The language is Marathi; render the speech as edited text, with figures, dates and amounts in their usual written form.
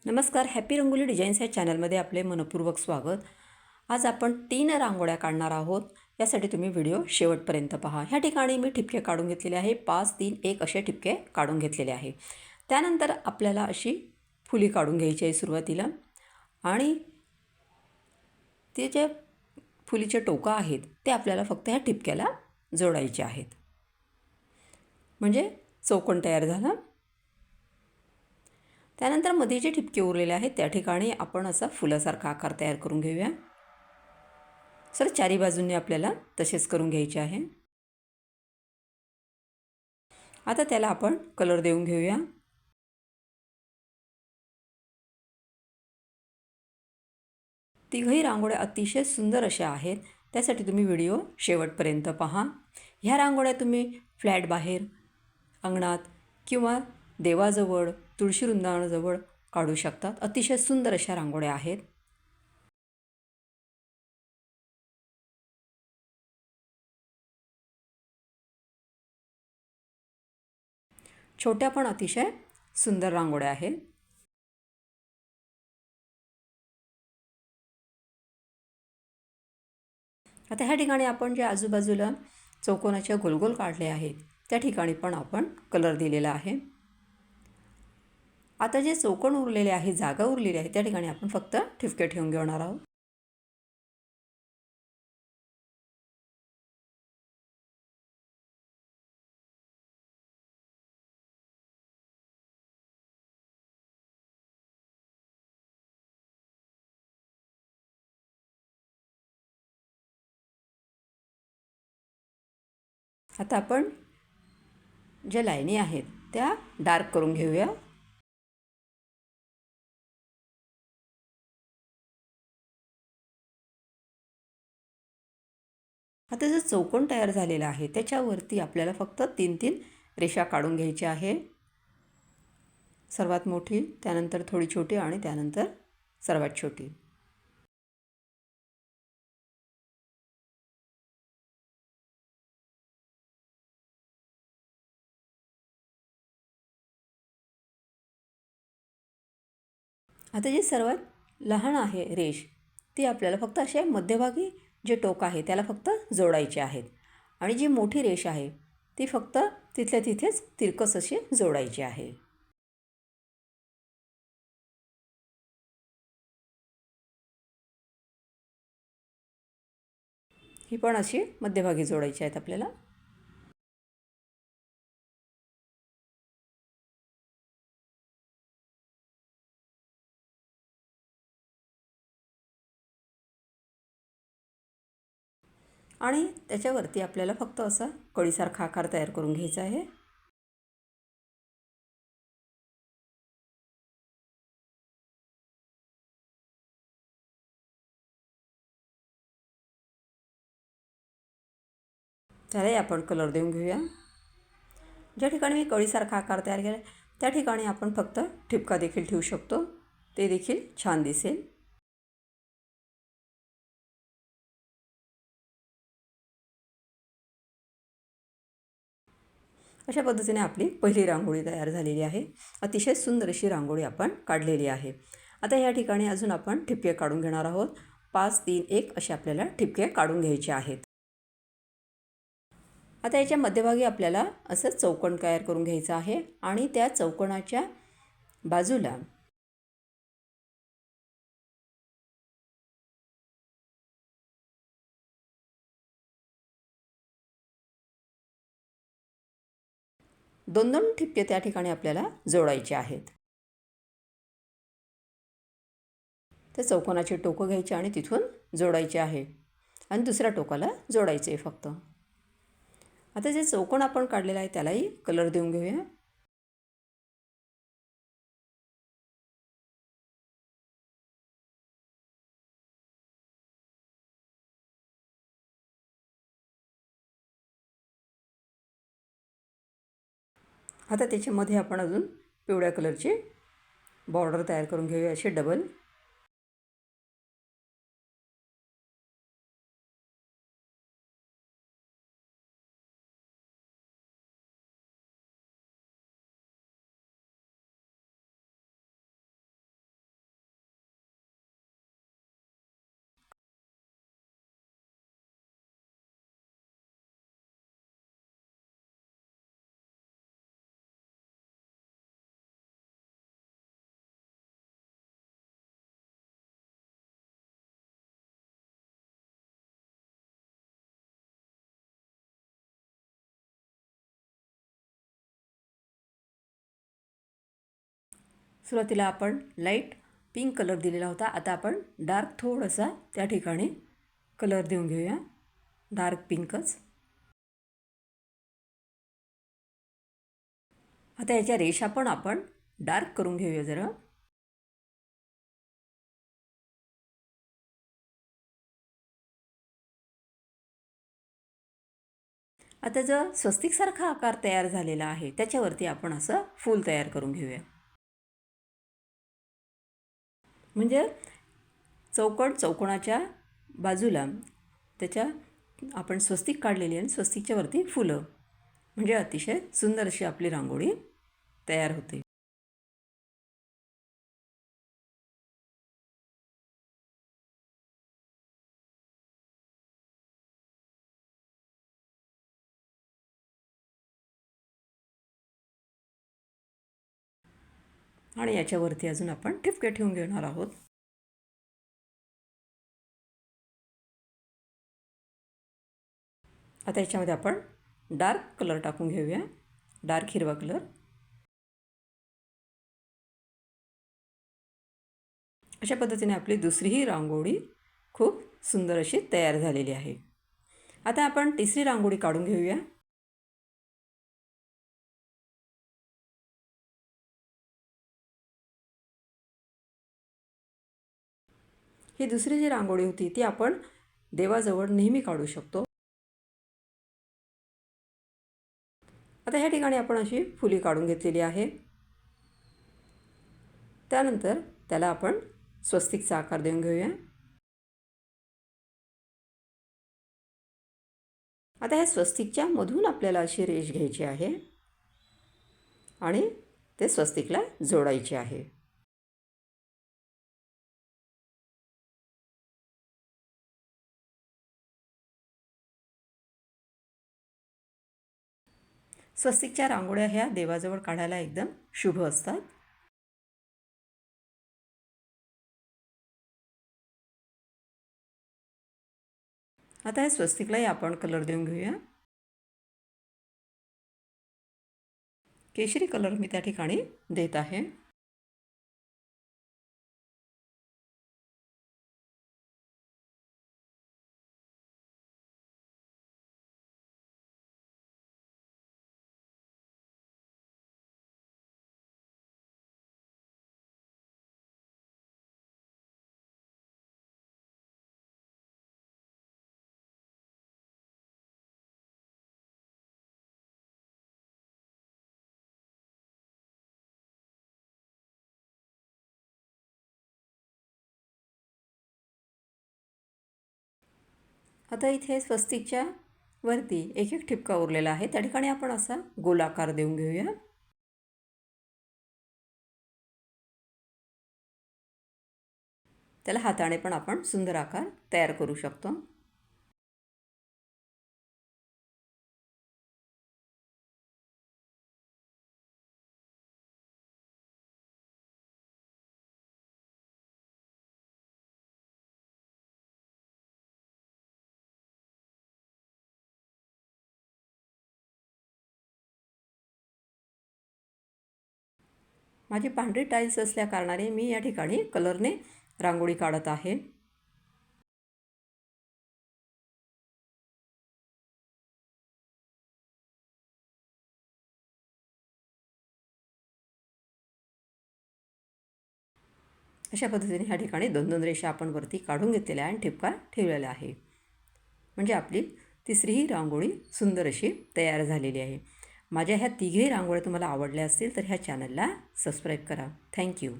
नमस्कार. हॅपी रंगोली डिझाईन्स या चॅनलमध्ये आपले मनपूर्वक स्वागत. आज आपण 3 रांगोळ्या काढणार आहोत. यासाठी तुम्ही व्हिडिओ शेवटपर्यंत पहा. ह्या ठिकाणी मी ठिपके काढून घेतलेले आहे. 5, 3, 1 असे ठिपके काढून घेतलेले आहे. त्यानंतर आपल्याला अशी फुली काढून घ्यायची आहे सुरुवातीला आणि ते जे फुलीचे टोकं आहेत ते आपल्याला फक्त ह्या ठिपक्याला जोडायचे आहेत. म्हणजे चौकोन तयार झाला. त्यानंतर मध्ये जे ठिपके उरलेले आहेत त्या ठिकाणी आपण असा फुलासारखा आकार तयार करून घेऊया. चारी बाजूंनी आपल्याला तसेच करून घ्यायचे आहे. आता त्याला आपण कलर देऊन घेऊया. तिघही रांगोळ्या अतिशय सुंदर अशा आहेत. त्यासाठी तुम्ही व्हिडिओ शेवटपर्यंत पहा. ह्या रांगोळ्या तुम्ही फ्लॅट बाहेर, अंगणात किंवा देवाजवळ, तुळशी वृंदावनाजवळ काढू शकतात. अतिशय सुंदर अशा रांगोळ्या आहेत. छोट्या पण अतिशय सुंदर रांगोळ्या आहेत. आता ह्या ठिकाणी आपण जे आजूबाजूला चौकोनाच्या गोलगोल काढले आहेत त्या ठिकाणी पण आपण कलर दिलेला आहे. आता जे चौकोन उरलेले आहे, जागा उरलेली आहे, त्या ठिकाणी आपण फक्त ठिपके ठेवून घेणार आहोत. आता आपण ज्या लाईनी आहेत त्या डार्क करून घेऊया. आता जो चौकोन तयार झालेला आहे त्याच्यावरती आपल्याला फक्त 3-3 रेषा काढून घ्यायच्या आहे. सर्वात मोठी, त्यानंतर थोडी छोटी आणि त्यानंतर सर्वात छोटी. आता जी सर्वात लहान आहे रेष ती आपल्याला फक्त अशा मध्यभागी जे टोक आहे त्याला फक्त जोडायचे आहेत आणि जी मोठी रेष आहे ती फक्त तिथल्या तिथेच तिरकस अशी जोडायची आहे. ही पण अशी मध्यभागी जोडायची आहेत आपल्याला. आणि त्याच्यावरती आपल्याला फक्त असा कळीसारखा आकार तयार करून घ्यायचा आहे. त्यालाही आपण कलर देऊन घेऊया. ज्या ठिकाणी मी कळीसारखा आकार तयार केला त्या ठिकाणी आपण फक्त ठिपका देखील ठेवू शकतो. ते देखील छान दिसेल. अशा पद्धतीने आपली पहिली रांगोळी तयार झालेली आहे. अतिशय सुंदर अशी रांगोळी आपण काढलेली आहे. आता या ठिकाणी अजून आपण ठिपके काढून घेणार आहोत. 5, 3, 1 असे आपल्याला ठिपके काढून घ्यायचे आहेत. आता याच्या मध्यभागी आपल्याला असं चौकोन तयार करून घ्यायचं आहे आणि त्या चौकोनाच्या बाजूला दोन दोन ठिपके त्या ठिकाणी आपल्याला जोडायचे आहेत. त्या चौकोनाचे टोकं घ्यायचे आणि तिथून जोडायचे आहे आणि दुसऱ्या टोकाला जोडायचे फक्त. आता जे चौकोन आपण काढलेला आहे त्यालाही कलर देऊन घेऊया. आता त्याच्यामध्ये आपण अजून पिवळ्या कलरची बॉर्डर तयार करून घेऊया अशी डबल. सुरुवातीला आपण लाईट पिंक कलर दिलेला होता. आता आपण डार्क थोडासा त्या ठिकाणी कलर देऊन घेऊया, डार्क पिंकच. आता याच्या रेषा पण आपण डार्क करून घेऊया जरा. आता जो स्वस्तिकसारखा आकार तयार झालेला आहे त्याच्यावरती आपण असं फूल तयार करून घेऊया. म्हणजे चौकोनाच्या बाजूला त्याच्या आपण स्वस्तिक काढलेली आहे आणि स्वस्तिकच्या वरती फुलं, म्हणजे अतिशय सुंदर अशी आपली रांगोळी तयार होते. आणि याच्यावरती अजून आपण ठिपके ठेवून घेणार आहोत. आता याच्यामध्ये आपण डार्क कलर टाकून घेऊया, डार्क हिरवा कलर. अशा पद्धतीने आपली दुसरीही रांगोळी खूप सुंदर अशी तयार झालेली आहे. आता आपण तिसरी रांगोळी काढून घेऊया. ही दुसरी जी रांगोळी होती ती आपण देवाजवळ नेहमी काढू शकतो. आता ह्या ठिकाणी आपण अशी फुली काढून घेतलेली आहे. त्यानंतर त्याला आपण स्वस्तिकचा आकार देऊन घेऊया. आता ह्या स्वस्तिकच्या मधून आपल्याला अशी रेष घ्यायची आहे आणि ते स्वस्तिकला जोडायचे आहे. स्वस्तिकच्या रांगोळ्या ह्या देवाजवळ काढायला एकदम शुभ असतात. आता या स्वस्तिकलाही आपण कलर देऊन घेऊया. केशरी कलर मी त्या ठिकाणी देत आहे. आता इथे स्वस्तिकच्या वरती एक एक ठिपका उरलेला आहे, त्या ठिकाणी आपण असा गोलाकार देऊन घेऊया. त्याला हाताने पण आपण सुंदर आकार तयार करू शकतो. माझी पांढरी टाईल्स असल्या कारणाने मी या ठिकाणी कलरने रांगोळी काढत आहे. अशा पद्धतीने ह्या ठिकाणी 2-2 रेषा आपण वरती काढून घेतलेल्या आहे आणि ठिपका ठेवलेला आहे. म्हणजे आपली तिसरीही रांगोळी सुंदर अशी तयार झालेली आहे. माझ्या ह्या तिघही रांगोळ्या तुम्हाला आवडल्या असतील तर ह्या चॅनलला सबस्क्राईब करा. थँक्यू.